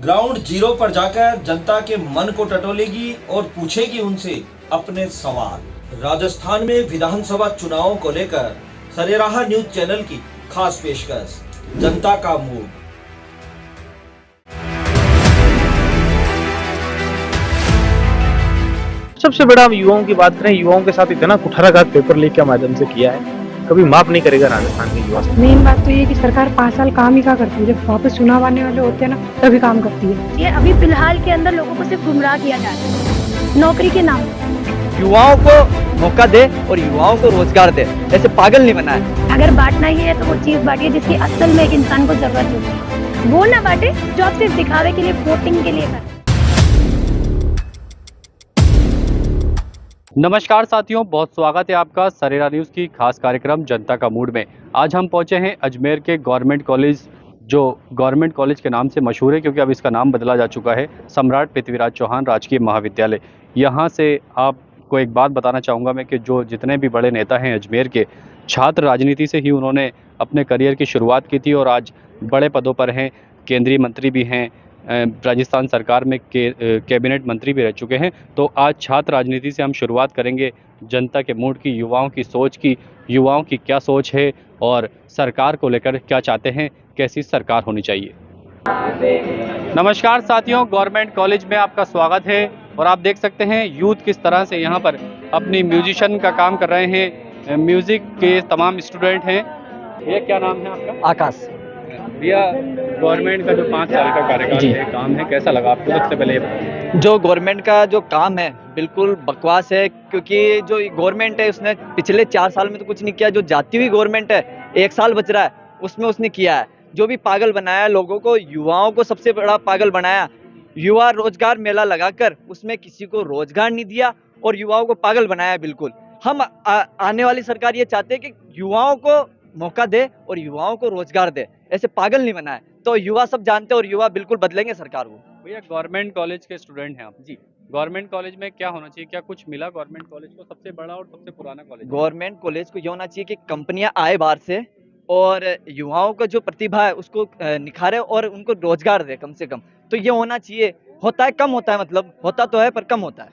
Ground zero पर जाकर जनता के मन को टटोलेगी और पूछेगी उनसे अपने सवाल। राजस्थान में विधानसभा चुनावों को लेकर सरेराह न्यूज चैनल की खास पेशकश, जनता का मूड। सबसे बड़ा हम युवाओं की बात करें, युवाओं के साथ इतना कुठाराघात पेपर लीक के माध्यम से किया है, कभी माफ नहीं करेगा राजस्थान के युवा। मेन बात तो ये कि सरकार 5 साल काम ही क्या करती है, जब वापस चुनाव आने वाले होते हैं ना तभी काम करती है। ये अभी फिलहाल के अंदर लोगों को सिर्फ गुमराह किया जा रहा है नौकरी के नाम पे। युवाओं को मौका दे और युवाओं को रोजगार दे, ऐसे पागल नहीं बनाए। अगर बांटना ही है तो वो चीज बांटिए जिसकी असल में एक इंसान को जरूरत होती है, वो ना बांटे जो आप सिर्फ दिखावे के लिए, वोटिंग के लिए कर। नमस्कार साथियों, बहुत स्वागत है आपका सरेरा न्यूज़ की खास कार्यक्रम जनता का मूड में। आज हम पहुंचे हैं अजमेर के गवर्नमेंट कॉलेज, जो गवर्नमेंट कॉलेज के नाम से मशहूर है क्योंकि अब इसका नाम बदला जा चुका है, सम्राट पृथ्वीराज चौहान राजकीय महाविद्यालय। यहाँ से आपको एक बात बताना चाहूँगा मैं कि जो जितने भी बड़े नेता हैं अजमेर के, छात्र राजनीति से ही उन्होंने अपने करियर की शुरुआत की थी और आज बड़े पदों पर हैं, केंद्रीय मंत्री भी हैं, राजस्थान सरकार में कैबिनेट मंत्री भी रह चुके हैं। तो आज छात्र राजनीति से हम शुरुआत करेंगे जनता के मूड की, युवाओं की सोच की, युवाओं की क्या सोच है और सरकार को लेकर क्या चाहते हैं, कैसी सरकार होनी चाहिए। नमस्कार साथियों, गवर्नमेंट कॉलेज में आपका स्वागत है और आप देख सकते हैं यूथ किस तरह से यहाँ पर अपनी म्यूजिशियन का काम कर रहे हैं। म्यूजिक के तमाम स्टूडेंट हैं। ये क्या नाम है आपका? आकाश। भैया, गवर्नमेंट का जो 5 साल का कार्यकाल है, काम है, कैसा लगा आपको? सबसे पहले ये बताइए। जो गवर्नमेंट का जो काम है बिल्कुल बकवास है, क्योंकि जो गवर्नमेंट है उसने पिछले 4 साल में तो कुछ नहीं किया। जो जाती हुई गवर्नमेंट है, 1 साल बच रहा है, उसमें उसने किया है। जो भी पागल बनाया लोगों को, युवाओं को सबसे बड़ा पागल बनाया। युवा रोजगार मेला लगाकर उसमें किसी को रोजगार नहीं दिया और युवाओं को पागल बनाया। बिल्कुल हम आने वाली सरकार ये चाहते हैं कि युवाओं को मौका दे और युवाओं को रोजगार दे, ऐसे पागल नहीं बनाए। तो युवा सब जानते हैं और युवा बिल्कुल बदलेंगे सरकार को। भैया, गवर्नमेंट कॉलेज के स्टूडेंट हैं आप जी, गवर्नमेंट कॉलेज में क्या होना चाहिए, क्या कुछ मिला गवर्नमेंट कॉलेज को? सबसे बड़ा और सबसे पुराना कॉलेज गवर्नमेंट कॉलेज को ये होना चाहिए कि कंपनियां आए बाहर से और युवाओं का जो प्रतिभा है उसको निखारे और उनको रोजगार दे कम से कम। तो ये होना चाहिए। होता है कम होता है, मतलब होता तो है पर कम होता है।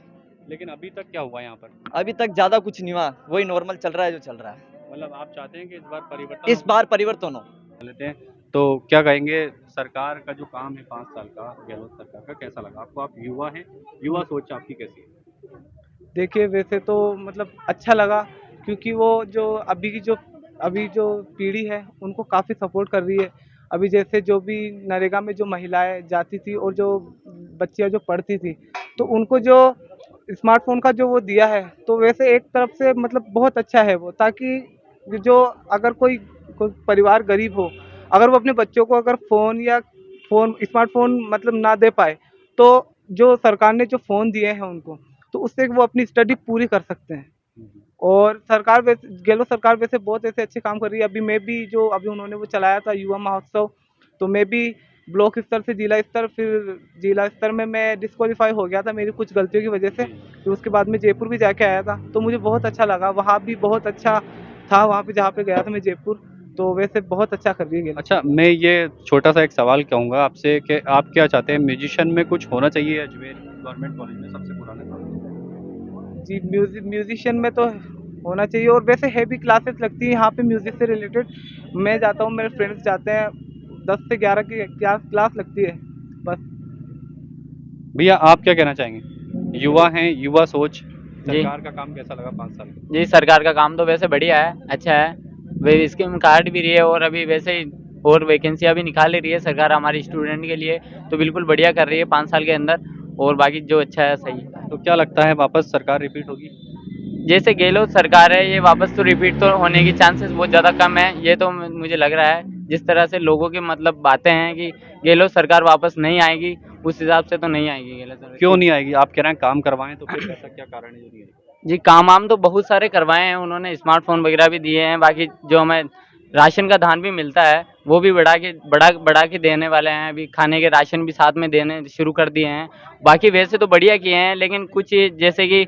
लेकिन अभी तक क्या हुआ यहाँ पर? अभी तक ज्यादा कुछ नहीं हुआ, वही नॉर्मल चल रहा है जो चल रहा है। मतलब आप चाहते हैं कि इस बार परिवर्तन? इस बार परिवर्तन हो। लेते हैं तो क्या कहेंगे, सरकार का जो काम है 5 साल का, गहलोत सरकार का, कैसा लगा आपको? आप युवा हैं, युवा सोच आपकी कैसी है? देखिए, वैसे तो मतलब अच्छा लगा, क्योंकि वो जो अभी जो पीढ़ी है उनको काफ़ी सपोर्ट कर रही है। अभी जैसे जो भी नरेगा में जो महिलाएं जाती थी और जो बच्चियां जो पढ़ती थी, तो उनको जो स्मार्टफोन का जो वो दिया है, तो वैसे एक तरफ से मतलब बहुत अच्छा है वो, ताकि जो अगर कोई परिवार गरीब हो, अगर वो अपने बच्चों को अगर फ़ोन स्मार्टफोन मतलब ना दे पाए, तो जो सरकार ने जो फ़ोन दिए हैं उनको, तो उससे वो अपनी स्टडी पूरी कर सकते हैं। और सरकार वैसे गहलोत सरकार वैसे बहुत ऐसे अच्छे काम कर रही है। अभी मैं भी जो अभी उन्होंने वो चलाया था युवा महोत्सव, तो मैं भी ब्लॉक स्तर से जिला स्तर, फिर जिला स्तर में मैं डिस्क्वालीफाई हो गया था मेरी कुछ गलतियों की वजह से। फिर उसके बाद मैं जयपुर भी जाके आया था, तो मुझे बहुत अच्छा लगा। वहाँ भी बहुत अच्छा था, वहाँ पे जहाँ पे गया था मैं जयपुर, तो वैसे बहुत अच्छा कर रही है। अच्छा, मैं ये छोटा सा एक सवाल कहूँगा आपसे कि आप क्या चाहते हैं, म्यूजिशियन में कुछ होना चाहिए अजमेर गवर्नमेंट कॉलेज में, सबसे पुराने कॉलेज? जी, म्यूजिशियन में तो होना चाहिए, और वैसे हैवी क्लासेस लगती है यहाँ पे म्यूजिक से रिलेटेड। मैं जाता हूँ, मेरे फ्रेंड्स जाते हैं, 10 से 11 की क्लास लगती है बस। भैया, आप क्या कहना चाहेंगे? युवा हैं, युवा सोच, सरकार का काम कैसा लगा 5 साल का? जी, सरकार का काम तो वैसे बढ़िया है, अच्छा है। वे स्कीम काट भी रही है और अभी वैसे ही और वैकेंसियां भी निकाल रही है सरकार हमारी स्टूडेंट के लिए, तो बिल्कुल बढ़िया कर रही है 5 साल के अंदर। और बाकी जो अच्छा है सही है। तो क्या लगता है वापस सरकार रिपीट होगी? जैसे गहलोत सरकार है, ये वापस तो रिपीट तो होने की चांसेस बहुत ज़्यादा कम है, ये तो मुझे लग रहा है। जिस तरह से लोगों की मतलब बातें हैं कि गहलोत सरकार वापस नहीं आएगी, उस हिसाब से तो नहीं आएगी गहलोत सरकार। क्यों नहीं आएगी? आप कह रहे हैं काम करवाएं, तो फिर ऐसा क्या कारण है जो नहीं आएगी? जी, काम तो बहुत सारे करवाए हैं उन्होंने, स्मार्टफोन वगैरह भी दिए हैं। बाकी जो हमें राशन का धान भी मिलता है वो भी बढ़ा के देने वाले हैं। अभी खाने के राशन भी साथ में देने शुरू कर दिए हैं। बाकी वैसे तो बढ़िया किए हैं, लेकिन कुछ जैसे कि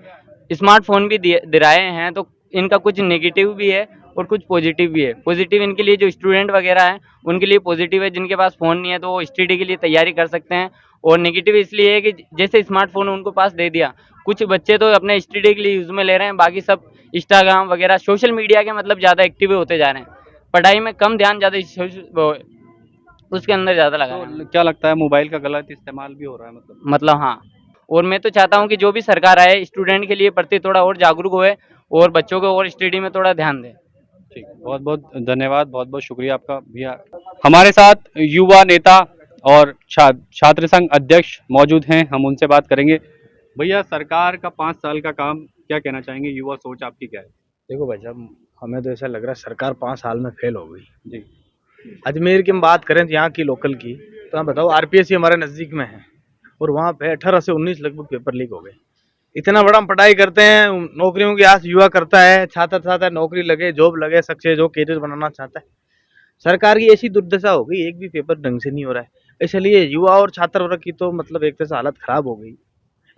स्मार्टफोन भी दिलाए हैं, तो इनका कुछ नेगेटिव भी है और कुछ पॉजिटिव भी है। पॉजिटिव इनके लिए जो स्टूडेंट वगैरह हैं उनके लिए पॉजिटिव है, जिनके पास फ़ोन नहीं है तो वो स्टडी के लिए तैयारी कर सकते हैं। और नेगेटिव इसलिए है कि जैसे स्मार्टफोन उनको पास दे दिया, कुछ बच्चे तो अपने स्टडी के लिए यूज़ में ले रहे हैं, बाकी सब इंस्टाग्राम वगैरह सोशल मीडिया के मतलब ज़्यादा एक्टिव होते जा रहे हैं। पढ़ाई में कम ध्यान, ज़्यादा उसके अंदर ज़्यादा लगा रहे हैं। तो क्या लगता है मोबाइल का गलत इस्तेमाल भी हो रहा है मतलब हाँ, और मैं तो चाहता हूँ कि जो भी सरकार आए स्टूडेंट के लिए प्रति थोड़ा और जागरूक होए और बच्चों को और स्टडी में थोड़ा ध्यान दें। ठीक, बहुत बहुत धन्यवाद, बहुत बहुत शुक्रिया आपका भैया। हमारे साथ युवा नेता और छात्र संघ अध्यक्ष मौजूद हैं, हम उनसे बात करेंगे। भैया, सरकार का 5 साल का काम क्या कहना चाहेंगे, युवा सोच आपकी क्या है? देखो भाई साहब, हमें तो ऐसा लग रहा है सरकार 5 साल में फेल हो गई। जी। अजमेर की हम बात करें तो यहाँ की लोकल की, तो आप बताओ आरपीएससी हमारे नज़दीक में है और वहाँ पे 18 से 19 लगभग पेपर लीक हो गए। इतना बड़ा हम पढ़ाई करते हैं, नौकरियों की आस युवा करता है, छात्र छात्र नौकरी लगे, जॉब लगे, सक्सेस हो, कैरियर बनाना चाहता है। सरकार की ऐसी दुर्दशा हो गई, एक भी पेपर ढंग से नहीं हो रहा है, इसलिए युवा और छात्र वर्ग की तो मतलब एक तरह से हालत खराब हो गई।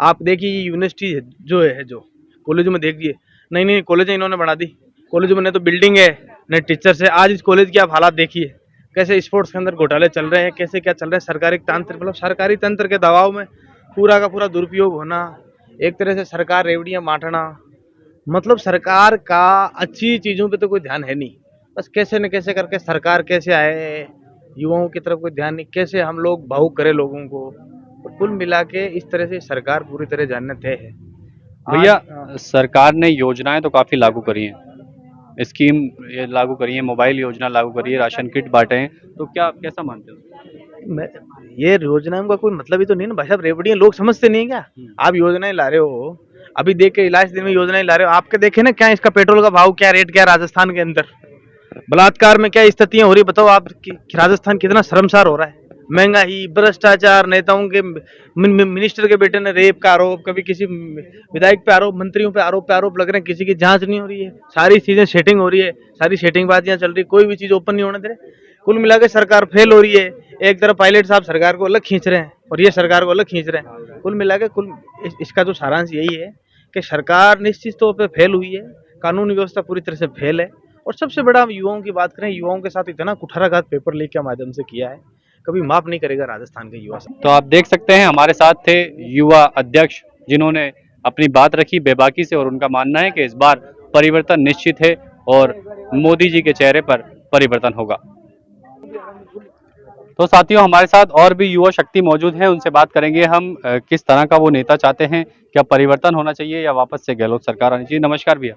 आप देखिए यूनिवर्सिटी जो कॉलेज में देखिए, नई नई कॉलेज इन्होंने बना दी, कॉलेज में न तो बिल्डिंग है न टीचर्स है। आज इस कॉलेज की आप हालात देखिए, कैसे स्पोर्ट्स के अंदर घोटाले चल रहे हैं, कैसे क्या चल रहा है, सरकारी तंत्र मतलब सरकारी तंत्र के दबाव में पूरा का पूरा दुरुपयोग होना, एक तरह से सरकार रेवड़ियाँ बांटना, मतलब सरकार का अच्छी चीज़ों पे तो कोई ध्यान है नहीं। बस कैसे न कैसे करके सरकार कैसे आए, युवाओं की तरफ कोई ध्यान नहीं, कैसे हम लोग भावुक करें लोगों को। तो कुल मिला के इस तरह से सरकार पूरी तरह जानना तय है। भैया, सरकार ने योजनाएं तो काफ़ी लागू करी हैं, स्कीम ये लागू करी है, मोबाइल योजना लागू करी है, राशन किट बांटे हैं, तो क्या आप कैसा मानते हो? ये योजनाओं का कोई मतलब ही तो नहीं ना भाई साहब, रेवड़ियाँ लोग समझते नहीं क्या? आप योजनाएं ला रहे हो, अभी देख के इलाज दिन में योजनाएं ला रहे हो, आपके देखे ना क्या इसका पेट्रोल का भाव क्या रेट क्या है राजस्थान के अंदर, बलात्कार में क्या स्थितियां हो रही, बताओ आप कि राजस्थान कितना शर्मसार हो रहा है। महंगाई, भ्रष्टाचार, नेताओं के मिनिस्टर के बेटे ने रेप का आरोप, कभी किसी विधायक पे आरोप, मंत्रियों पे आरोप लग रहे हैं, किसी की जांच नहीं हो रही है, सारी चीजें सेटिंग हो रही है, सारी सेटिंगबाजियां चल रही है, कोई भी चीज ओपन नहीं होने दे रहे। कुल मिला के सरकार फेल हो रही है। एक तरफ पायलट साहब सरकार को अलग खींच रहे हैं और ये सरकार को अलग खींच रहे हैं। कुल मिला के इसका जो सारांश यही है कि सरकार निश्चित तौर पर फेल हुई है, कानूनी व्यवस्था पूरी तरह से फेल है, और सबसे बड़ा हम युवाओं की बात करें, युवाओं के साथ इतना कुठाराघात पेपर लीक के माध्यम से किया है, कभी माफ नहीं करेगा राजस्थान के युवा। तो आप देख सकते हैं हमारे साथ थे युवा अध्यक्ष, जिन्होंने अपनी बात रखी बेबाकी से, और उनका मानना है कि इस बार परिवर्तन निश्चित है और मोदी जी के चेहरे पर परिवर्तन होगा। तो साथियों, हमारे साथ और भी युवा शक्ति मौजूद है, उनसे बात करेंगे हम किस तरह का वो नेता चाहते हैं, क्या परिवर्तन होना चाहिए या वापस से गहलोत सरकार आनी चाहिए। नमस्कार भैया।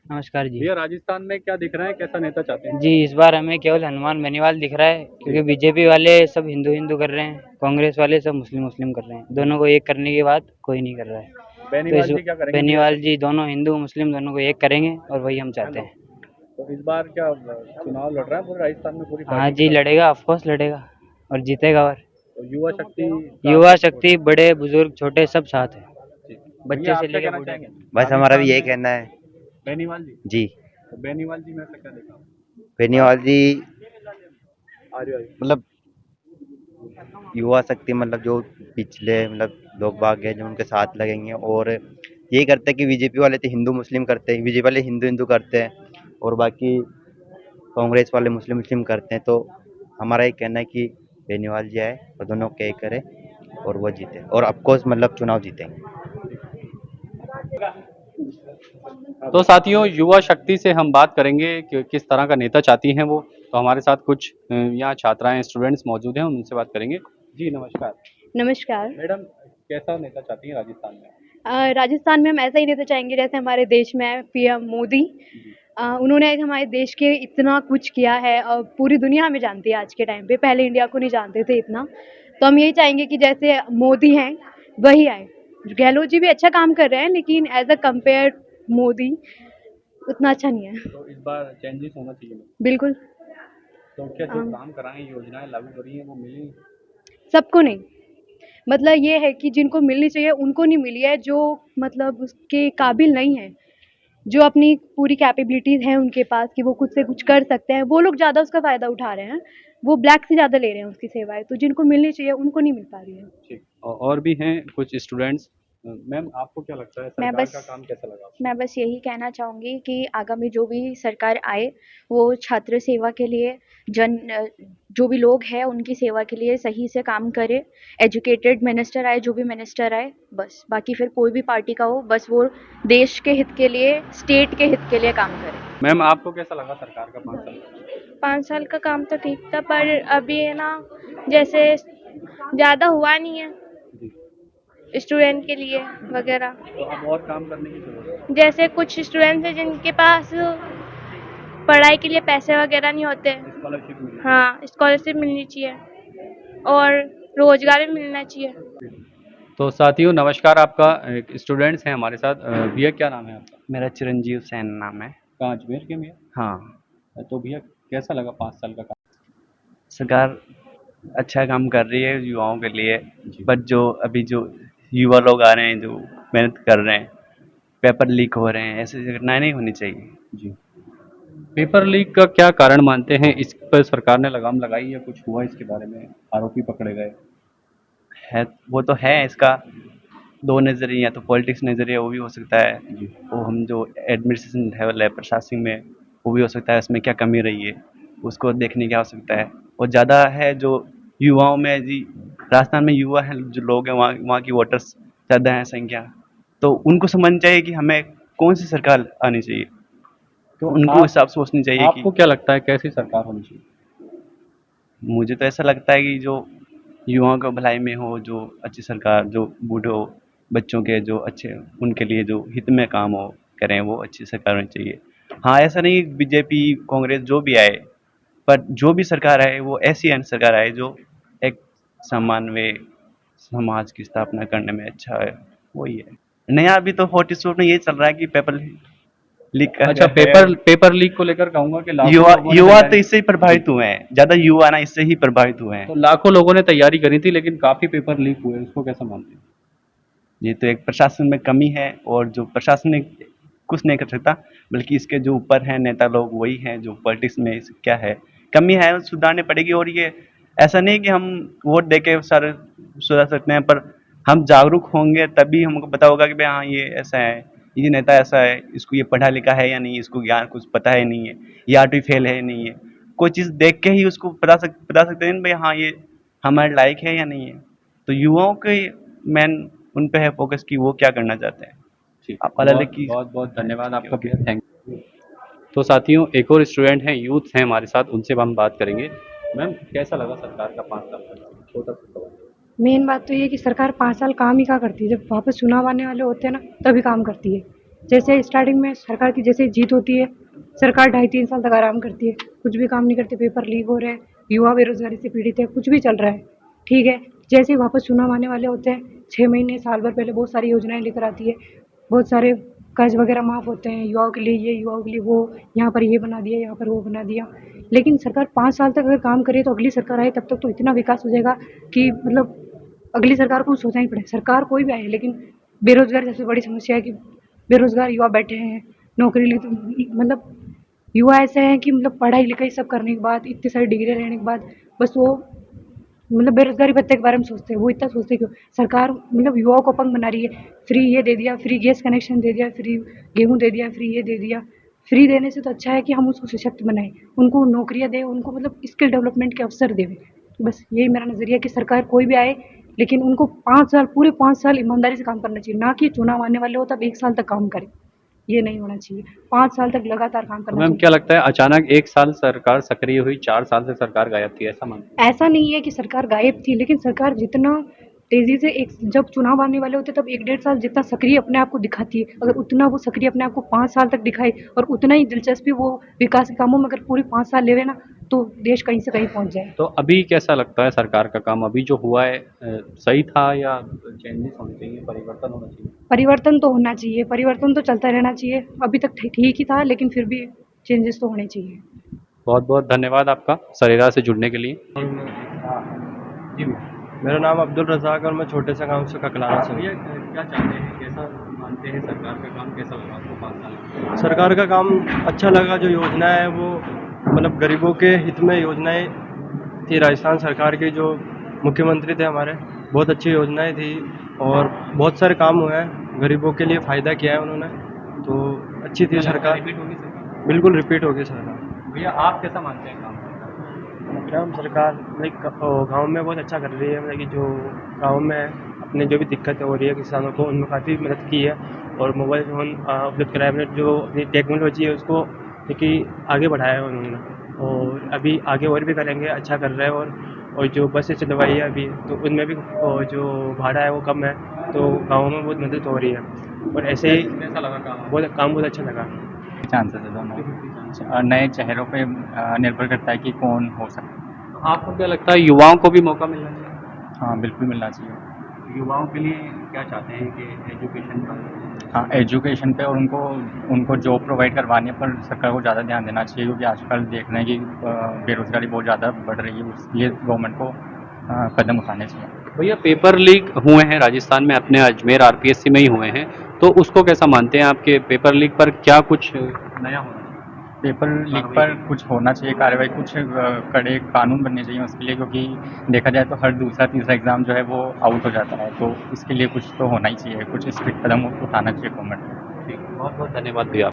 नमस्कार जी। भैया, राजस्थान में क्या दिख रहा है, कैसा नेता चाहते हैं? जी, इस बार हमें केवल हनुमान बेनीवाल दिख रहा है, क्योंकि बीजेपी वाले सब हिंदू हिंदू कर रहे हैं, कांग्रेस वाले सब मुस्लिम मुस्लिम कर रहे हैं। दोनों को एक करने की बात कोई नहीं कर रहा है। बेनीवाल जी क्या करेंगे? बेनीवाल जी दोनों हिंदू मुस्लिम दोनों को एक करेंगे और वही हम चाहते हैं। तो इस बार क्या चुनाव लड़ रहा है पूरे राजस्थान में? पूरी हाँ जी, लड़ेगा, ऑफकोर्स लड़ेगा और जीतेगा। और तो युवा शक्ति बड़े बुजुर्ग छोटे सब साथ है, बच्चे से लेकर बूढ़े। बस हमारा भी यही कहना है। बेनीवाल जी तो बेनीवाल जी में ऐसा क्या देखा? बेनीवाल जी मतलब युवा शक्ति, मतलब जो पिछले मतलब लोग बाग हैं जो उनके साथ लगेंगे, और यही करते हैं कि बीजेपी वाले तो हिंदू मुस्लिम करते हैं, बीजेपी वाले हिंदू हिंदू करते हैं, और बाकी कांग्रेस वाले मुस्लिम मुस्लिम करते हैं। तो हमारा ये कहना है कि बेनीवाल जी आए और दोनों के करें और वो जीते, और ऑफकोर्स मतलब चुनाव जीतेंगे। तो साथियों, युवा शक्ति से हम बात करेंगे कि किस तरह का नेता चाहती हैं वो। तो हमारे साथ कुछ यहाँ छात्राएं, स्टूडेंट्स मौजूद हैं, उनसे बात करेंगे। जी नमस्कार। नमस्कार मैडम, कैसा नेता चाहती हैं राजस्थान में? राजस्थान में हम ऐसा ही नेता चाहेंगे जैसे हमारे देश में है पीएम मोदी। उन्होंने हमारे देश के इतना कुछ किया है और पूरी दुनिया हमें जानती है आज के टाइम पे, पहले इंडिया को नहीं जानते थे इतना। तो हम यही चाहेंगे कि जैसे मोदी हैं वही आए। गहलोत जी भी अच्छा काम कर रहे हैं, लेकिन एज अ कंपेयर मोदी उतना अच्छा नहीं है। तो इस बार चेंजेस होना चाहिए। बिल्कुल। तो क्या जो काम कराएं, योजनाएं लागू करी हैं, वो मिली सबको नहीं, मतलब ये है कि जिनको मिलनी चाहिए उनको नहीं मिली है, जो मतलब उसके काबिल नहीं है, जो अपनी पूरी कैपेबिलिटीज़ हैं उनके पास कि वो खुद से कुछ कर सकते हैं, वो लोग ज़्यादा उसका फ़ायदा उठा रहे हैं, वो ब्लैक से ज़्यादा ले रहे हैं उसकी सेवाएं। तो जिनको मिलनी चाहिए उनको नहीं मिल पा रही है। ठीक। और भी हैं कुछ स्टूडेंट्स, मैम आपको क्या लगता है मैं सरकार बस का काम कैसा लगा आपको? मैं बस यही कहना चाहूँगी कि आगामी जो भी सरकार आए वो छात्र सेवा के लिए जो भी लोग हैं उनकी सेवा के लिए सही से काम करे। एजुकेटेड मिनिस्टर आए, जो भी मिनिस्टर आए, बस बाकी फिर कोई भी पार्टी का हो, बस वो देश के हित के लिए, स्टेट के हित के लिए काम करे। मैम आपको कैसा लगा सरकार का 5 साल का? 5 साल का काम तो ठीक था, पर अभी है ना, जैसे ज़्यादा हुआ नहीं है जी। स्टूडेंट के लिए वगैरह। तो अब और काम करने की जरूरत है। जैसे कुछ स्टूडेंट्स हैं जिनके पास पढ़ाई के लिए पैसे वगैरह नहीं होते। स्कॉलरशिप मिली। हाँ, स्कॉलरशिप मिलनी चाहिए और रोजगार भी मिलना चाहिए। तो साथियों नमस्कार, आपका एक स्टूडेंट्स हैं हमारे साथ। भैया क्या नाम है आपका? मेरा चिरंजीव सैन नाम है। कहाँ, अजमेर के में? हाँ, तो भैया कैसा लगा 5 साल का काम? सरकार अच्छा काम कर रही है युवाओं के लिए, जी। बट जो अभी जो युवा लोग आ रहे हैं जो मेहनत कर रहे हैं, पेपर लीक हो रहे हैं, ऐसी घटनाएं नहीं होनी चाहिए। जी। पेपर लीक का क्या कारण मानते हैं? इस पर सरकार ने लगाम लगाई या कुछ हुआ इसके बारे में? आरोपी पकड़े गए? है वो तो है, इसका दो नज़रिए, या तो पॉलिटिक्स नज़रिया वो भी हो सकता है, जी। वो हम जो एडमिनिस्ट्रेशन लेवल है प्रशासन में वो भी हो सकता है, उसमें क्या कमी रही है उसको देखने की आवश्यकता है। और ज़्यादा है जो युवाओं में, जी राजस्थान में युवा हैं जो लोग हैं, वहाँ की वोटर्स ज़्यादा हैं संख्या, तो उनको समझना चाहिए कि हमें कौन सी सरकार आनी चाहिए, तो उनको हिसाब से सोचनी चाहिए कि आपको क्या लगता है कैसी सरकार होनी चाहिए? मुझे तो ऐसा लगता है कि जो युवाओं को भलाई में हो, जो अच्छी सरकार, जो बूढ़ों बच्चों के जो अच्छे उनके लिए जो हित में काम हो करें, वो अच्छी सरकार होनी चाहिए। हाँ, ऐसा नहीं बीजेपी कांग्रेस जो भी आए, पर जो भी सरकार आए वो ऐसी सरकार आए जो एक सामान्य समाज की स्थापना करने में अच्छा है, वही है। नया अभी तो 40 में ये चल रहा है कि पेपर लीक अच्छा, पेपर लीक को लेकर कहूंगा कि लाखों युवा लोगों ने युवा तो तैयारी- इससे ही प्रभावित हुए हैं, ज्यादा युवा ना इससे ही प्रभावित हुए हैं। तो लाखों लोगों ने तैयारी करी थी लेकिन काफी पेपर लीक हुए, उसको कैसा मानते हैं? ये तो एक प्रशासन में कमी है, और जो प्रशासन ने कुछ नहीं कर सकता, बल्कि इसके जो ऊपर हैं नेता लोग वही हैं जो पॉलिटिक्स में क्या है कमी है सुधारनी पड़ेगी। और ये ऐसा नहीं कि हम वोट देके सारे सुधार सकते हैं, पर हम जागरूक होंगे तभी हमको पता होगा कि भाई हाँ ये ऐसा है, ये नेता ऐसा है, इसको ये पढ़ा लिखा है या नहीं, इसको ज्ञान कुछ पता है नहीं है, ये 8वीं फेल है नहीं है, कोई चीज़ देख के ही उसको बता सकते हैं भाई हाँ ये हमारे लायक है या नहीं है। तो युवाओं के मेन उन पे है फोकस कि वो क्या करना चाहते हैं। ठीक, आप अलग की बहुत बहुत धन्यवाद आपका भैया, थैंक यू। तो साथियों एक और स्टूडेंट हैं, यूथ हैं हमारे साथ, उनसे हम बात करेंगे। मैम कैसा लगा सरकार का 5 साल का? छोटा सा सवाल। मेन बात तो ये है कि सरकार 5 साल काम ही क्या करती है, जब वापस चुनाव आने वाले होते हैं ना तभी काम करती है। जैसे स्टार्टिंग में सरकार की जैसे जीत होती है, सरकार 2.5-3 साल तक आराम करती है, कुछ भी काम नहीं करती, पेपर लीक हो रहे हैं, युवा बेरोजगारी से पीड़ित है, कुछ भी चल रहा है, ठीक है। जैसे ही वापस चुनाव आने वाले होते हैं, 6 महीने साल भर पहले बहुत सारी योजनाएं लेकर आती है, बहुत सारे कर्ज वगैरह माफ़ होते हैं, युवाओं के लिए ये, युवाओं के लिए वो, यहाँ पर ये बना दिया, यहाँ पर वो बना दिया। लेकिन सरकार 5 साल तक अगर काम करे तो अगली सरकार आए तब तक तो इतना विकास हो जाएगा कि मतलब अगली सरकार को सोचना ही पड़े। सरकार कोई भी आए, लेकिन बेरोजगारी सबसे बड़ी समस्या है कि बेरोजगार युवा बैठे हैं, नौकरी लिए तो मतलब युवा ऐसे हैं कि मतलब पढ़ाई लिखाई सब करने के बाद, इतनी सारी डिग्री लेने के बाद बस वो मतलब बेरोजगारी भत्ते के बारे में सोचते हैं। वो इतना सोचते क्यों? सरकार मतलब युवाओं को अपंग बना रही है, फ्री ये दे दिया, फ्री गैस कनेक्शन दे दिया, फ्री गेहूँ दे दिया, फ्री ये दे दिया। फ्री देने से तो अच्छा है कि हम उसको सशक्त बनाएं, उनको नौकरियां दें, उनको मतलब स्किल डेवलपमेंट के अवसर दें। बस यही मेरा नज़रिया कि सरकार कोई भी आए, लेकिन उनको 5 साल, पूरे 5 साल ईमानदारी से काम करना चाहिए, ना कि चुनाव आने वाले हो तब 1 साल तक काम करें। ये नहीं होना चाहिए, 5 साल तक लगातार काम करना मैम चाहिए। क्या लगता है अचानक 1 साल सरकार सक्रिय हुई, 4 साल से सरकार गायब थी, ऐसा मानते हैं? ऐसा नहीं है कि सरकार गायब थी, लेकिन सरकार जितना तेज़ी से एक जब चुनाव आने वाले होते तब 1-1.5 साल जितना सक्रिय अपने आप को दिखाती है, अगर उतना वो सक्रिय अपने आप को 5 साल तक दिखाए और उतना ही दिलचस्पी वो विकास के कामों में अगर पूरे 5 साल लेवे ना, तो देश कहीं से कहीं पहुंच जाए। तो अभी कैसा लगता है सरकार का काम अभी जो हुआ है, सही था या चेंजेस होने चाहिए, परिवर्तन होना चाहिए? परिवर्तन तो होना चाहिए, परिवर्तन तो चलता रहना चाहिए। अभी तक ठीक ही था, लेकिन फिर भी चेंजेस तो होने चाहिए। बहुत बहुत धन्यवाद आपका सरेरा से जुड़ने के लिए। जी मेरा नाम अब्दुल रज़ाक और मैं छोटे से गांव से ककलाना से हूँ। भैया क्या चाहते हैं, कैसा मानते हैं सरकार का काम कैसा लगा आपको 5 साल में? सरकार का काम अच्छा लगा, जो योजना है वो मतलब गरीबों के हित में योजनाएं थी। राजस्थान सरकार के जो मुख्यमंत्री थे हमारे, बहुत अच्छी योजनाएं थी और बहुत सारे काम हुए हैं, गरीबों के लिए फ़ायदा किया है उन्होंने, तो अच्छी थी सरकार। रिपीट होगी सरकार? बिल्कुल रिपीट होगी सरकार। भैया आप कैसा मानते हैं काम? मतलब सरकार गांव में बहुत अच्छा कर रही है, मतलब कि जो गांव में अपने जो भी दिक्कत हो रही है किसानों को, उनमें काफ़ी मदद की है और मोबाइल फ़ोन उपलब्ध कराया अपने, जो अपनी टेक्नोलॉजी है उसको कि आगे बढ़ाया है उन्होंने, और अभी आगे और भी करेंगे, अच्छा कर रहे हैं। और जो बसें चलवाई है अभी, तो उनमें भी जो भाड़ा है वो कम है, तो गाँव में बहुत मदद हो रही है। और ऐसे ही कैसा लगा काम? बहुत अच्छा लगा। चांसेस है दोनों, नए चेहरों पे निर्भर करता है कि कौन हो सकता है। आपको क्या लगता है युवाओं को भी मौका मिलना चाहिए? हाँ बिल्कुल मिलना चाहिए। युवाओं के लिए क्या चाहते हैं कि एजुकेशन का? हाँ एजुकेशन पे, और उनको जॉब प्रोवाइड करवाने पर सरकार को ज़्यादा ध्यान देना चाहिए, क्योंकि आजकल देख रहे हैं कि बेरोजगारी बहुत ज़्यादा बढ़ रही है, उसके गवर्नमेंट को कदम उठाने चाहिए। भैया पेपर लीक हुए हैं राजस्थान में, अपने अजमेर आरपीएससी में ही हुए हैं, तो उसको कैसा मानते हैं आपके पेपर लीक पर क्या कुछ नया होना चाहिए? पेपर लीक पर कुछ होना चाहिए कार्रवाई, कुछ कड़े कानून बनने चाहिए उसके लिए, क्योंकि देखा जाए तो हर दूसरा तीसरा एग्ज़ाम जो है वो आउट हो जाता है, तो इसके लिए कुछ तो होना ही चाहिए, कुछ स्ट्रिक्ट कदम उठाना चाहिए गवर्नमेंट को। ठीक, बहुत बहुत धन्यवाद भैया।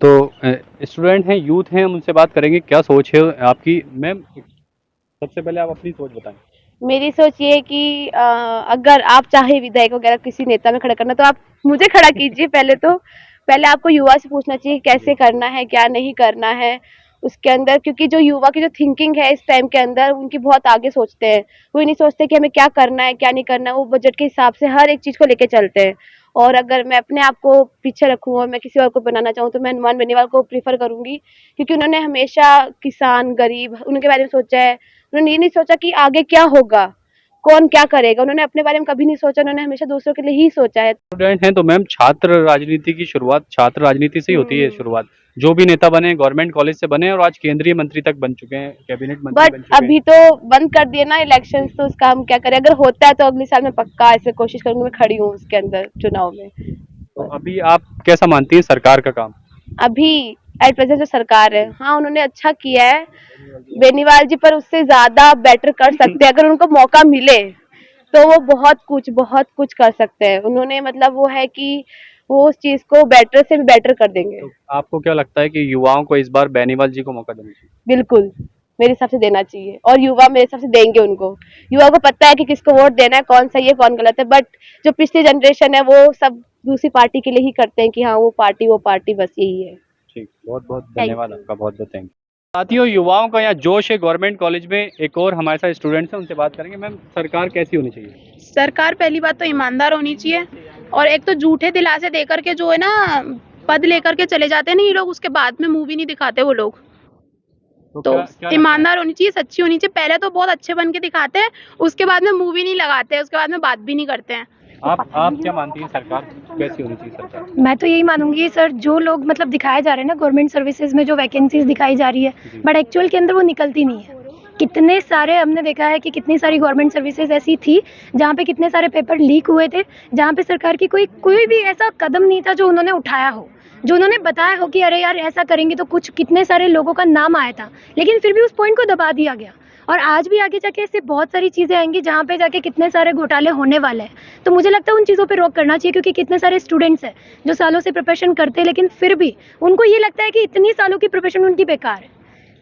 तो स्टूडेंट हैं, यूथ हैं, हम उनसे बात करेंगे क्या सोच है आपकी। मैम सबसे पहले आप अपनी सोच बताएं। मेरी सोच ये है कि अगर आप चाहे विधायक वगैरह किसी नेता में खड़ा करना, तो आप मुझे खड़ा कीजिए पहले आपको युवा से पूछना चाहिए कैसे करना है, क्या नहीं करना है उसके अंदर, क्योंकि जो युवा की जो थिंकिंग है इस टाइम के अंदर, उनकी बहुत आगे सोचते हैं। वो ये नहीं सोचते कि हमें क्या करना है क्या नहीं करना है, वो बजट के हिसाब से हर एक चीज़ को लेके चलते हैं। और अगर मैं अपने आप को पीछे रखूँ और मैं किसी और को बनाना चाहूँ, तो मैं हनुमान बेनीवाल को प्रीफर करूँगी, क्योंकि उन्होंने हमेशा किसान गरीब उनके बारे में सोचा है। उन्होंने ये नहीं सोचा कि आगे क्या होगा, कौन क्या करेगा, उन्होंने अपने बारे में कभी नहीं सोचा, उन्होंने हमेशा दूसरों के लिए ही सोचा है। स्टूडेंट हैं तो मैम, छात्र राजनीति की शुरुआत छात्र राजनीति से ही होती है शुरुआत। जो भी नेता बने गवर्नमेंट कॉलेज से बने और आज केंद्रीय मंत्री तक बन चुके हैं, कैबिनेट मंत्री बन बट चुके हैं। अभी तो बंद कर दिए ना इलेक्शंस, तो उसका हम क्या करें। अगर होता है तो अगले साल में पक्का ऐसे कोशिश करूंगी, मैं खड़ी हूँ उसके अंदर चुनाव में। तो अभी आप कैसा मानती हैं सरकार का काम? अभी एट प्रेजेंट जो सरकार है, हाँ उन्होंने अच्छा किया है बेनीवाल जी, पर उससे ज्यादा बेटर कर सकते हैं। अगर उनको मौका मिले तो वो बहुत कुछ कर सकते हैं। उन्होंने मतलब वो है कि वो उस चीज को बेटर से भी बेटर कर देंगे। तो आपको क्या लगता है कि युवाओं को इस बार बेनीवाल जी को मौका देना चाहिए? बिल्कुल मेरे हिसाब से देना चाहिए, और युवा मेरे हिसाब से देंगे उनको। युवा को पता है कि किसको वोट देना है, कौन सही है कौन गलत है। बट जो पिछली जनरेशन है वो सब दूसरी पार्टी के लिए ही करते हैं कि हाँ वो पार्टी बस यही है। ठीक, बहुत बहुत धन्यवाद आपका, बहुत बहुत थैंक यू। साथियों, युवाओं का यहाँ जोश है गवर्नमेंट कॉलेज में। एक और हमारे साथ स्टूडेंट्स हैं, उनसे बात करेंगे। मैम सरकार कैसी होनी चाहिए? सरकार पहली बात तो ईमानदार होनी चाहिए, और एक तो झूठे दिलासे देकर के जो है ना पद लेकर के चले जाते हैं ना ये लोग, उसके बाद में मूवी नहीं दिखाते वो लोग। तो ईमानदार होनी चाहिए, सच्ची होनी चाहिए। पहले तो बहुत अच्छे बन के दिखाते हैं, उसके बाद में मूवी नहीं लगाते हैं, उसके बाद में बात भी नहीं करते हैं। आप क्या मानती हैं सरकार कैसी होनी चाहिए सरकार? मैं तो यही मानूंगी सर, जो लोग मतलब दिखाए जा रहे हैं ना गवर्नमेंट सर्विसेज में, जो वैकेंसीज दिखाई जा रही है, बट एक्चुअल के अंदर वो निकलती नहीं है। कितने सारे हमने देखा है कि कितनी सारी गवर्नमेंट सर्विसेज ऐसी थी जहाँ पे कितने सारे पेपर लीक हुए थे, जहाँ पे सरकार की कोई भी ऐसा कदम नहीं था जो उन्होंने उठाया हो, जो उन्होंने बताया हो कि अरे यार ऐसा करेंगे तो कुछ, कितने सारे लोगों का नाम आया था, लेकिन फिर भी उस पॉइंट को दबा दिया गया। और आज भी आगे जाके ऐसे बहुत सारी चीज़ें आएंगी जहाँ पे जाके कितने सारे घोटाले होने वाले हैं। तो मुझे लगता है उन चीज़ों पे रोक करना चाहिए, क्योंकि कितने सारे स्टूडेंट्स हैं जो सालों से प्रिपरेशन करते हैं, लेकिन फिर भी उनको ये लगता है कि इतनी सालों की प्रिपरेशन उनकी बेकार है,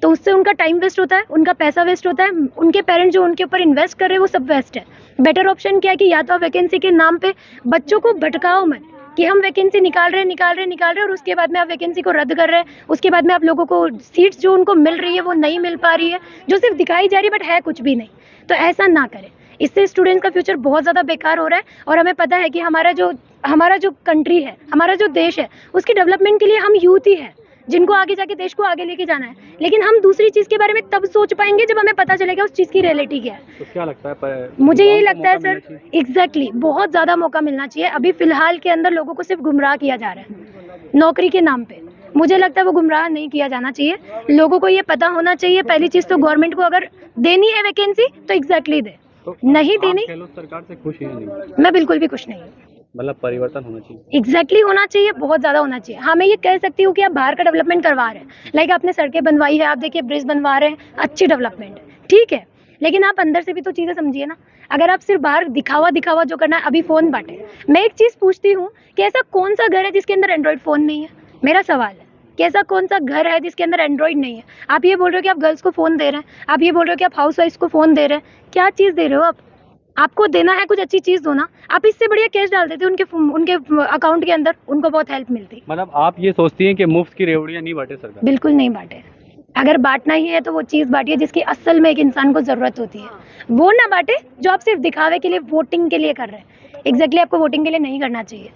तो उससे उनका टाइम वेस्ट होता है, उनका पैसा वेस्ट होता है, उनके पेरेंट्स जो उनके ऊपर इन्वेस्ट कर रहे हैं वो सब वेस्ट है। बेटर ऑप्शन क्या है कि या तो आप वैकेंसी के नाम पे बच्चों को भटकाओ मत कि हम वैकेंसी निकाल रहे हैं और उसके बाद में आप वैकेंसी को रद्द कर रहे हैं, उसके बाद में आप लोगों को सीट्स जो उनको मिल रही है वो नहीं मिल पा रही है, जो सिर्फ दिखाई जा रही है बट है कुछ भी नहीं। तो ऐसा ना करें, इससे स्टूडेंट्स का फ्यूचर बहुत ज़्यादा बेकार हो रहा है। और हमें पता है कि हमारा जो कंट्री है, हमारा जो देश है, उसकी डेवलपमेंट के लिए हम यूथ ही है जिनको आगे जाके देश को आगे लेके जाना है। लेकिन हम दूसरी चीज़ के बारे में तब सोच पाएंगे जब हमें पता चलेगा उस चीज़ की रियलिटी क्या है। तो क्या लगता है मुझे यही लगता है सर, एग्जैक्टली बहुत ज़्यादा मौका मिलना चाहिए। अभी फिलहाल के अंदर लोगों को सिर्फ गुमराह किया जा रहा है नौकरी के नाम पे। मुझे लगता है वो गुमराह नहीं किया जाना चाहिए, लोगों को ये पता होना चाहिए। पहली चीज़ तो गवर्नमेंट को अगर देनी है वैकेंसी तो एग्जैक्टली दे, नहीं देनी सरकार से खुश हैं नहीं? मैं बिल्कुल भी खुश नहीं हूँ। मतलब परिवर्तन होना चाहिए। एग्जैक्टली होना चाहिए, बहुत ज़्यादा होना चाहिए। हाँ मैं ये कह सकती हूँ कि आप बाहर का डेवलपमेंट करवा रहे हैं, लाइक आपने सड़कें बनवाई है, आप देखिए ब्रिज बनवा रहे हैं, अच्छी डेवलपमेंट ठीक है, लेकिन आप अंदर से भी तो चीज़ें समझिए ना। अगर आप सिर्फ बाहर दिखावा दिखावा जो करना है, अभी फ़ोन बांटे। मैं एक चीज़ पूछती हूँ कि ऐसा कौन सा घर है जिसके अंदर एंड्रॉयड फ़ोन नहीं है? मेरा सवाल है कि ऐसा कौन सा घर है जिसके अंदर एंड्रॉयड नहीं है? आप ये बोल रहे हो कि आप गर्ल्स को फ़ोन दे रहे हैं, आप ये बोल रहे हो कि आप हाउस वाइफ को फ़ोन दे रहे हैं, क्या चीज़ दे रहे हो आप? आपको देना है कुछ अच्छी चीज़ दो ना। आप इससे बढ़िया कैश डाल देते उनके अकाउंट के अंदर, उनको बहुत हेल्प मिलती। मतलब आप ये सोचती हैं कि मुफ्त की रेवड़ियाँ नहीं बांटे सरकार? बिल्कुल नहीं बांटे। अगर बांटना ही है तो वो चीज़ बांटिए जिसकी असल में एक इंसान को ज़रूरत होती है, वो ना बांटे जो आप सिर्फ दिखावे के लिए, वोटिंग के लिए कर रहे हैं। एग्जैक्टली आपको वोटिंग के लिए नहीं करना चाहिए।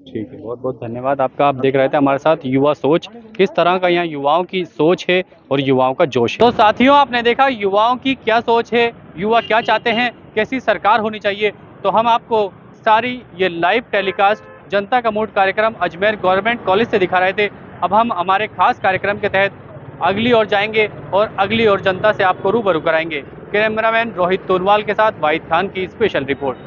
ठीक है, बहुत बहुत धन्यवाद आपका। आप देख रहे थे हमारे साथ युवा सोच, किस तरह का यहाँ युवाओं की सोच है और युवाओं का जोश है। तो साथियों, आपने देखा युवाओं की क्या सोच है, युवा क्या चाहते हैं, कैसी सरकार होनी चाहिए। तो हम आपको सारी ये लाइव टेलीकास्ट जनता का मूड कार्यक्रम अजमेर गवर्नमेंट कॉलेज से दिखा रहे थे। अब हम हमारे खास कार्यक्रम के तहत अगली ओर जाएंगे और अगली ओर जनता से आपको रूबरू कराएंगे। कैमरामैन रोहित तोनवाल के साथ वाहिद खान की स्पेशल रिपोर्ट।